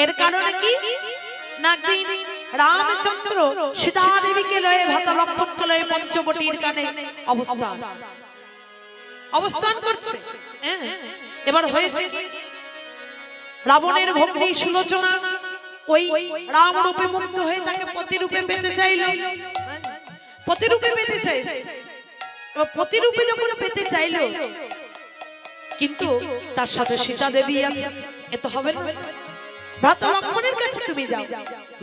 এর কারণে কি না একদিন রামচন্দ্র সীতা দেবীকে লয়ে ভাতা লক্ষ্মণকে লয়ে পঞ্চবটির কানে অবস্থান করছে। এবার হয়েছে রাবণের ভগ্নী সুলোচনা ওই রাম রূপে মুগ্ধ হয়ে তাকে প্রতিরূপে পেতে চাইল, প্রতিরূপে পেতে চাইছে। প্রতিরূপে যখন পেতে চাইল কিন্তু তার সাথে সীতা দেবী আছে, এ তো হবে না। ভ্রাতা লক্ষ্মণের কাছে তুমি যাও,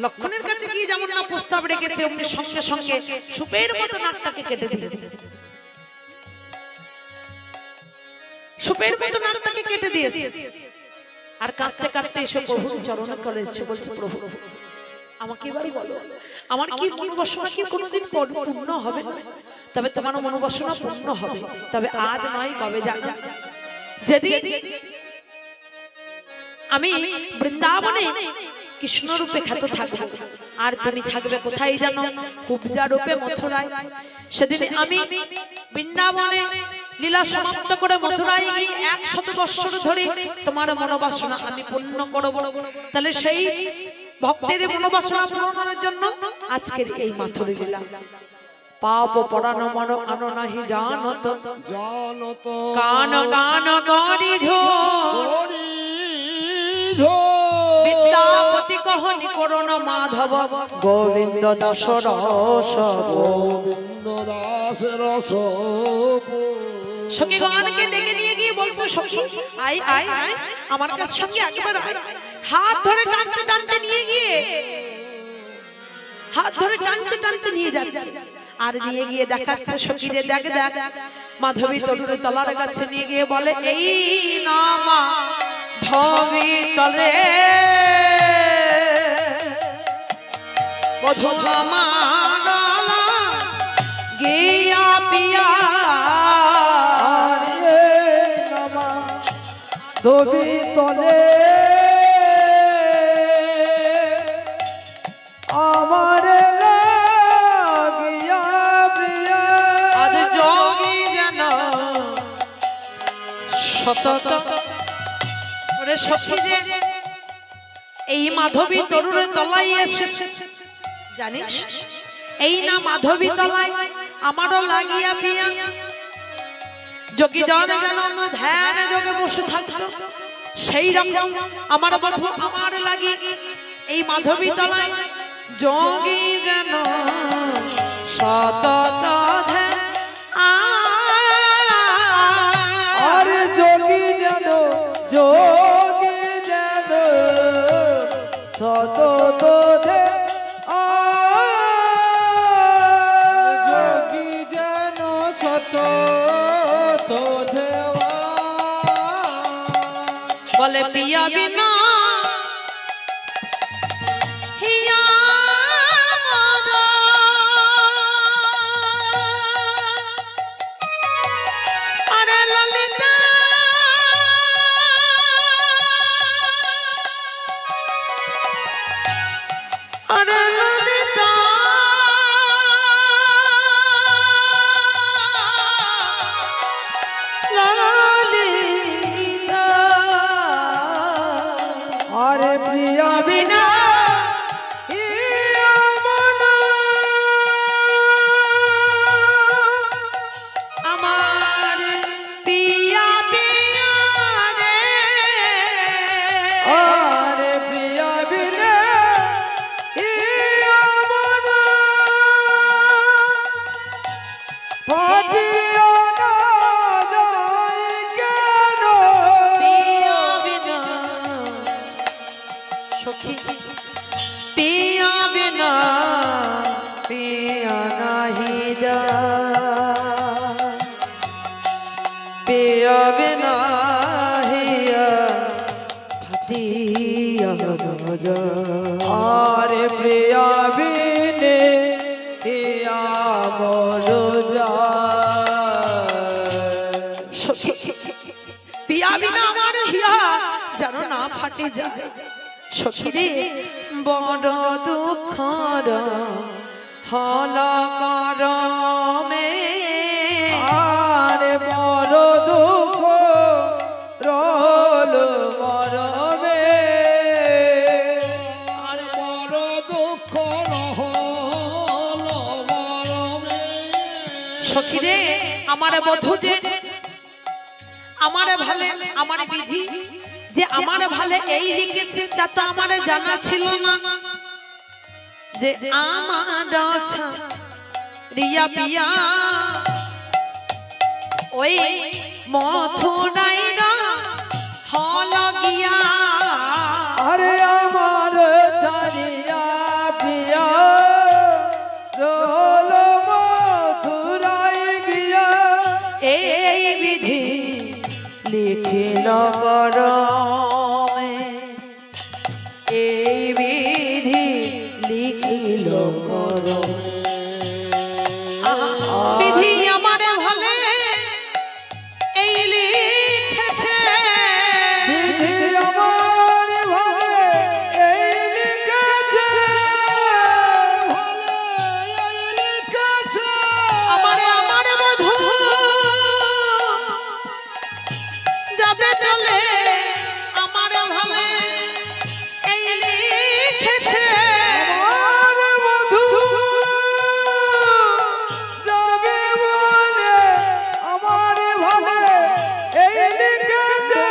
লক্ষ্মণের কাছে গিয়ে যেমন না প্রস্তাব রেখেছে অমনি সঙ্গে সঙ্গে সুপের মতো নাকটাকে কেটে দিয়েছে, সুপের মতো নাকটাকে কেটে দিয়েছে। আর কাঁদতে কাঁদতে এসে প্রভুর চরণে তলে এসে বলছে, প্রভু আমাকে এবারে বলো, আমার কি মনোবাসনা কি কোনোদিন পূর্ণ হবে না? তবে তোমার মনোবাসনা পূর্ণ হবে, তবে আজ নয় কবে যাবে, যেদিন আমি বৃন্দাবনে কৃষ্ণ রূপে খ্যাত থাকবো আর তুমি থাকবে কোথায় জানো? কুব্জা রূপে মথুরায়। সেদিন আমি বৃন্দাবনে লীলা সমাপ্ত করে মথুরায় গিয়ে 100 বৎসর ধরে তোমার মনোবাসনা আমি পূর্ণ করব। তাহলে সেই ভক্তের মনোবাসনা পূরণের জন্য আজকের এই মাথুরি লীলা। পাপ পরানো মন আনো নাহি জানত, কান গান করি বিদ্যাপতি কহনি করুণ মাধব গোবিন্দ দাস রস, গোবিন্দ দাস রস। সখী গানকে ডেকে নিয়ে গিয়ে বলছো, সখী আয় আয় আয় আমার কাছে সঙ্গে একবার আয়। হাত ধরে টানতে টানতে নিয়ে গিয়ে, হাত ধরে টানতে টানতে নিয়ে যাচ্ছে আর নিয়ে গিয়ে দেখাচ্ছে, সখীরে দেখ দেখ। মাধবী তরুরে তলার কাছে নিয়ে গিয়ে বলে, এই না মাধবী তলে বধূ আমার গিয়া পিয়া ধবি তলে আমার লাগিয়া প্রিয়া। আজ যোগী যেন সতত রে সখীরে এই মাধবী তরুরে তলাই এসে, জানিস এই না মাধবী তলাই আমারও লাগিয়া পিয়া। যোগী জন যেন ধ্যান যোগে বসে থাকতো, সেই রকম আমার বধূ আমার লাগি এই মাধবী তলায় যোগী যেন সতত ধ্যান। আর যোগী যেন, যোগী যেন সতত যোগী যেন সতত বলে পিয়া বিনা হিয়া আরে ললিতা আরে ললিতা আরে প্রিয়া বিনা আমার পিয়া পিয়া রে, আরে প্রিয়া বিনা ফাটিয়া না যায় কেন? পিয়া বিনা সখী পিয়া বিনা পিয়া নাহি যা, পিয়া বিনা হিয়া ফাটিয়া না যা। আরে প্রিয়া বিনে হিয়া মোর সখী পিয়া বিনা আমার হিয়া যেন না ফাটে যায়। সখী রে বড় দুঃখ হল করমে, আরে বড় দুঃখ রল মরমে। সখী রে আমার বধূ যে আমার ভালে আমার বিধি যে আমার ভালে এই লিখেছে তা তো আমার জানা ছিল না যে আমার রিয়া পিয়া ওই মথুরাই না হল গিয়া আরে আমার জানিয়া পিয়া রোল মথুরাই গিয়া এই বিধি লিখিল করমে এই বিধি লিখিল করমে বিধি আমার ভালে এই লিখেছে বিধি আমার ভালে এই লিখেছে আমার বধূ যাবে চলে আমার ভালে এই লিখেছে আমার বধূ যাবে বলে আমার ভালে এই লিখেছে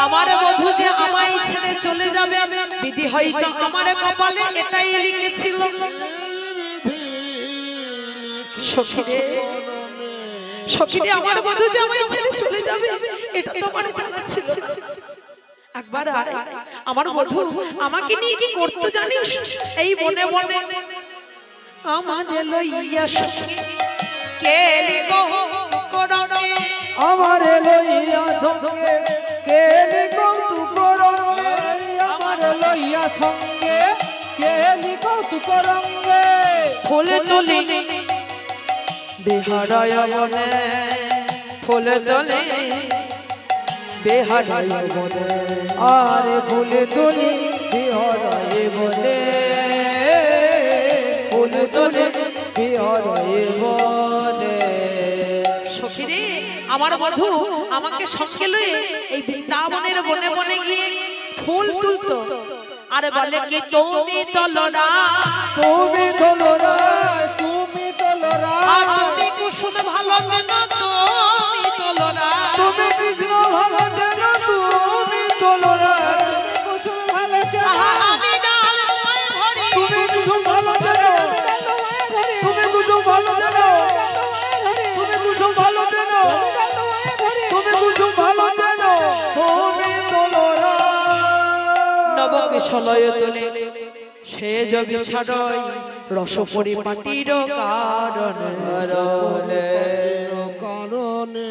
আমার বধূ যে আমায় ছেড়ে চলে যাবে বিধি হয়তো আমার কপালে এটাই লিখেছিল সখীরে সখীরে আমার বধূ যে আমায় ছেড়ে চলে যাবে এটা তো আমার জানা ছিল না। একবার আয় আমার বধূ আমাকে নিয়ে কি করতে জানিস এই বনে বনে আমার লইয়া সখী কে লিখো করনে আমার লইয়া সঙ্গে কে কৌতুক করবে আমার লইয়া সঙ্গে কেলি কৌতুক রঙ্গে ফুল তুলি বেহারায় বনে ফুল তোলে বেহারায় বনে আরে ফুলে তুলি বিহরায়ে বলে ফুলে তুলি বিহরায়ে বলে সখীরে আমার বধূ আমাকে সঙ্গে লয়ে এই বৃন্দাবনের বনে বনে গিয়ে ফুল তুলতো আরে বলে কি তুমি তলরা তুমি তোলরা তুমি তোলরা আর তুমি কুসুম ভালো চেনো তুমি তলরা তুমি কৃষ্ণ ভালো জানো তুমি তোলরা কুসুম ভালো আহা আমি ডাল তোমায় ধরি তুমি কুসুম ভালো জানো তুমি কুসুম ভালো জানো তুমি কুসুম ভালো জানো তুমি কুসুম ভালো জানো তুমি তোলরা নবকে সলয় তোলে সে যোগী ছাড়ই রস পরিপাটির কারণে কারণে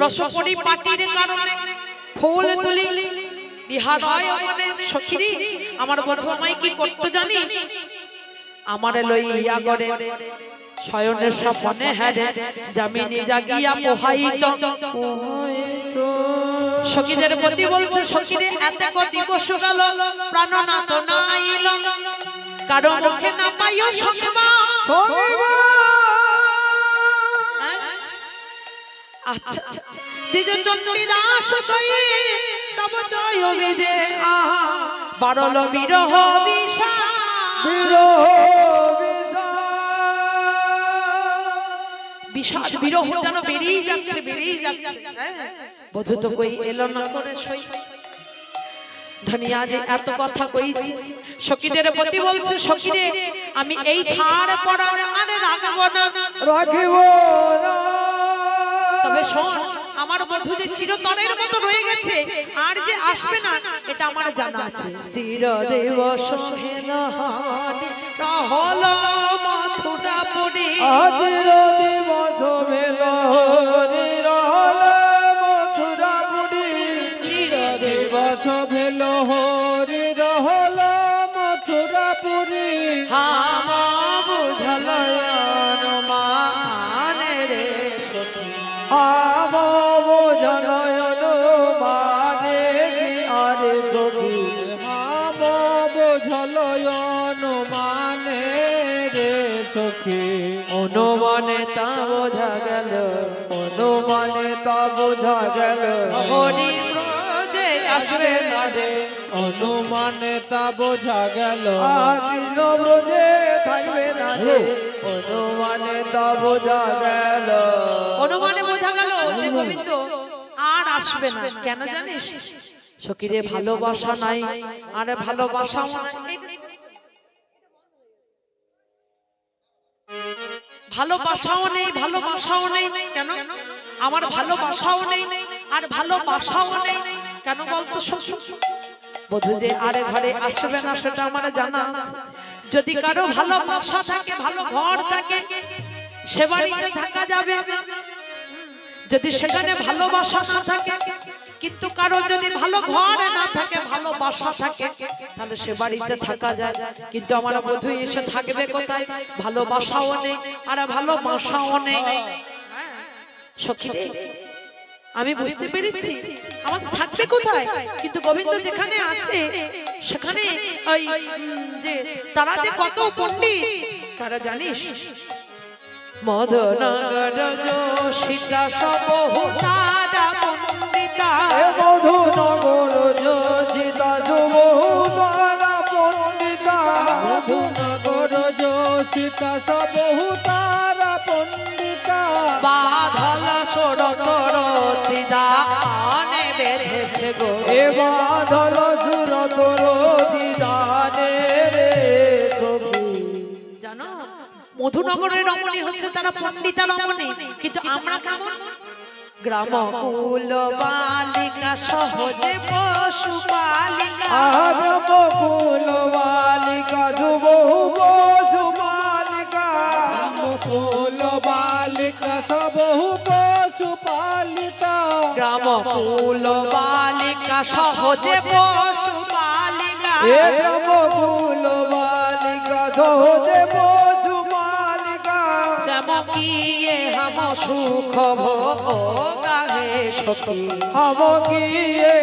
রস পরিপাটির কারণে ফুল তুলি বিহার হয় মনে সখীরি আমার বধূ আমায় কি করতে জানি আমারে লইয়া করে শয়নের স্বপ্নে হেরে জামিনী জাগিয়া পোহাইত সখীদের প্রতি বলছে সখীরে এত দিবস গেল প্রাণনাথ নাইল কারো মুখে না পাইও সঙ্গমা আচ্ছা দিজ চন্দ্রী দাস কই তব জয় বিদে আহা বারল বিরহ বিষা বিষাদ বিরহ যেন বেরিয়ে যাচ্ছে বধূ তো কই এলো না করে সই ধনিয়া যে এত কথা কইছি সখীদের প্রতি বলছে সখীরে আমি এই ছাড় পড়ার আরে রাখবো না রাখিব না তবে শোন আমার বধূ যে চিরতরের মতো রয়ে গেছে আর যে আসবে না এটা আমার জানা আছে চির দিবস হল মথুরাপুরী আজির দিবস ভেল নিরল মথুরাপুরী চির দিবস ভেল হরি রহল মথুরাপুরী হাম বুঝল অনুমান রে সখী আম বোঝনয়ন মানে আরে গভী হাম বোঝলয়ন মানে রে সখী অনুমানে তা বোঝা গেল অনুমানে তা বোঝা গেল হরি ব্রজে আসবে না রে অনুমানে তা বোঝা গেল কৃষ্ণ ব্রজে থাকবে না রে অনুমানে তা বোঝা গেল অনুমানে বোঝা গেল যে গোবিন্দ আর আসবে না কেন জানিস সখীরে ভালোবাসা নাই আরে ভালোবাসাও নাই ভালোবাসাও নেই কেন আমার ভালোবাসাও নেই আর ভালোবাসাও নেই কেন বলতো সখী বধূ যে আরে ঘরে আসবে না সেটা আমার জানা আছে যদি কারো ভালোবাসা থাকে ভালো ঘর থাকে সে বাড়িতে থাকা যাবে যদি সেখানে ভালোবাসা না থাকে কিন্তু কারো যদি ভালো ঘর না থাকে ভালোবাসা থাকে তাহলে সে বাড়িতে থাকা যায় কিন্তু আমার বধূ এসে থাকবে কোথায় ভালোবাসাও নেই আর ভালোবাসাও নেই সখী রে আমি বুঝতে পেরেছি আমার থাকবে কোথায় কিন্তু গোবিন্দ যেখানে আছে সেখানে ওই যে তারা যে কত পণ্ডিত তারা জানিস মদনগর যোশিতা সবহু তারা পণ্ডিতা মধুনগর যোশিতা সবহু তারা পণ্ডিতা মধুনগর যোশিতা সবহু তারা পণ্ডিতা বাধল সরতরতিদা আনে বেঁধেছে গো এ বাঁধল সুরতর দিদানে রে সখী জানো মধুনগরের রমণী হচ্ছে তারা পণ্ডিতা রমণী কিন্তু আমরা কেমন গ্রাম কুল বালিকা সহজে পশু বালিকা বকুল বালিকা যুবহু বসু বালিকা মুকুল বালিকা সবহু পশু পালিতা গ্রাম কুল বালিকা সহজে পশু বালিকা এ বকুল বালিকা সহজে বসু বালিকা চমকিয়ে হাম সুখ ভোগাহে সখী हम किए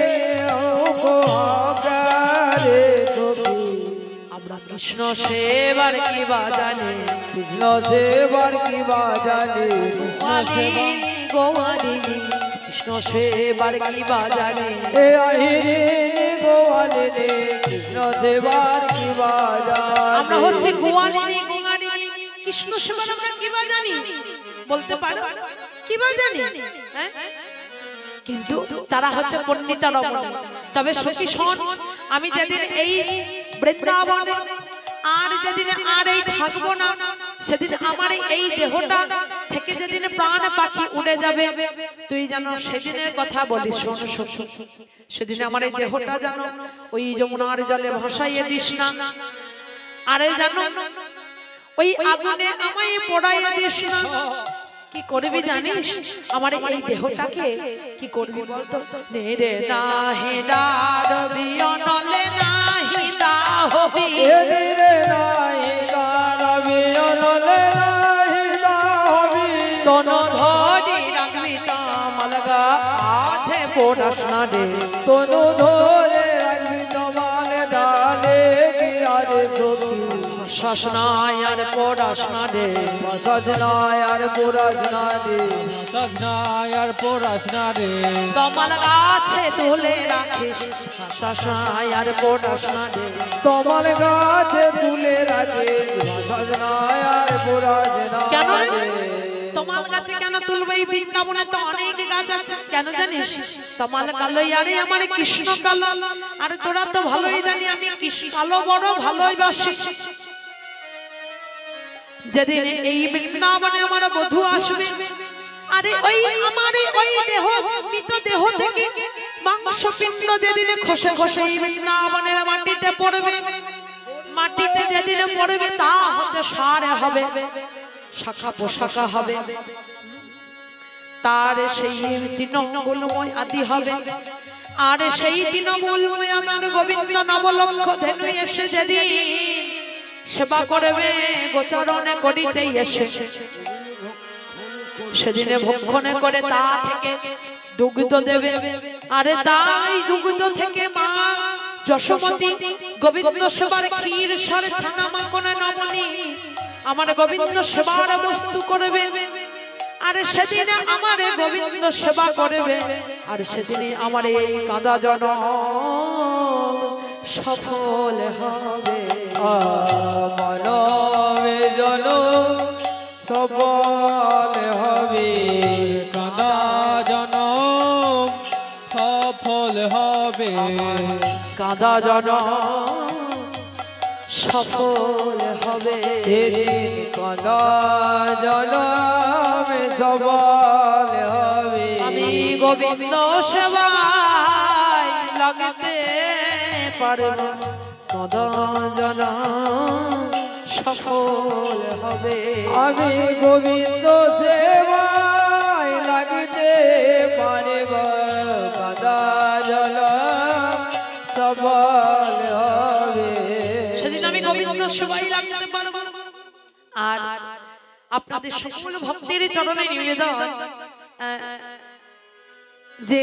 রে সখী আমরা কৃষ্ণ সেবার কি বাজানে কৃষ্ণ দেবার কি বাজানে গোয়ারিনী কৃষ্ণ সেবার কি বাজানে এ আহিরে গোয়ালে রে কৃষ্ণ দেবার কি বাজানে আমরা হচ্ছে গোয়ালিনী গোয়ারিনী কৃষ্ণ সেবার আমরা কি বাজানি বলতে পারো কি বাজানি হ্যাঁ কিন্তু তারা হচ্ছে পণ্ডিতা রমণী তবে সখী শোন আমি যেদিন এই বৃন্দাবনে আর যেদিন আর এই থাকবো না সেদিন আমার এই দেহটা থেকে যেদিন প্রাণ পাখি উড়ে যাবে তুই জানো সেদিনের কথা বলিস শোন সখী সেদিন আমার এই দেহটা জানো ওই যমুনার জলে ভাসাইয়ে দিস না আরে জানো ওই আগুনে আমায় পোড়াইয়ে দিস না কি করবি জানিস আমার এই দেহটাকে কি করবি বলতো নেরে নাহি ডারবি অনলে নাহি দাহবি এদিরে নাই গারবি অনলে নাই দাহবি তন ধরি রাখবি তামালগা আছে পোড়াস না রে তনু ধরে রাখবি তোমার ডালে গিয়ারে সখী শাসনায় আর পোড়াস না রে সজনায় আর পুরাজনা রে সজনায়ার পড়াশনা রে তমাল গাছে তুলে রাখিস শাসনায় আর পোড়াস না রে তোমার গাছে তুলে রাখে সজনায় আর পুরাজনা কেন রে? রে তমাল গাছে কেন তুলবে এই বৃন্দাবনে তো অনেক গাছ আছে কেন জানিস তমাল কালো আরে আমার কৃষ্ণ কালো আর তোরা তো ভালোই জানি আমি কৃষ্ণ কালো বড় ভালোই বাসি যেদিন এই বৃন্দাবনে আমার বধূ আসবে আরে ওই আমার ওই দেহ মৃত দেহ থেকে মাংস পিণ্ড যেদিন খসে খসে এই বৃন্দাবনের মাটিতে পড়বে মাটিতে যেদিন পড়বে তা হতে সারে হবে শাখা পোশাকা হবে তার সেই তৃণমূলময় আদি হবে আর সেই তৃণমূলময় আমার গোবিন্দ নবলক্ষ ধেনু এসে যেদিন সেবা করবে গোচরণে করিতেই এসে সেদিনে ভক্ষণে করে তা থেকে দুগ্ধ দেবে আরে তাই দুগ্ধ থেকে মা যশোমতী গোবিন্দ সেবার ক্ষীর সর ছানা মাখন নবনী আমার গোবিন্দ সেবার বস্তু করবে, আর সেদিন আমার গোবিন্দ সেবা করবে, আর সেদিন আমার এই কাঁদা জনম সফল হবে। মানবে জন সফল হবে, কাঁদা জনম সফল হবে, কাঁদা জনম সফল হবে। সেদিন কাঁদা জনম সফল হবে। আমি গোবিন্দ সেবায় লাগতে পারব, কাঁদা জনম সফল হবে। আমি গোবিন্দ সেবায় লাগতে পারব, কাঁদা জনম সফল হবে। সেদিন আমি গোবিন্দ সেবায় লাগতে পারব। আর আপনাদের সকল ভক্তের চরণে নিবেদন, যে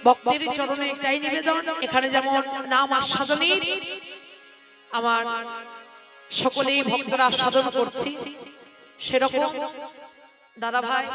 ভক্তের চরণে এটাই নিবেদন, এখানে যেমন নাম আস্বাদনের আমার সকলেই ভক্তরা আস্বাদন করছি, সেরকম দাদা ভাই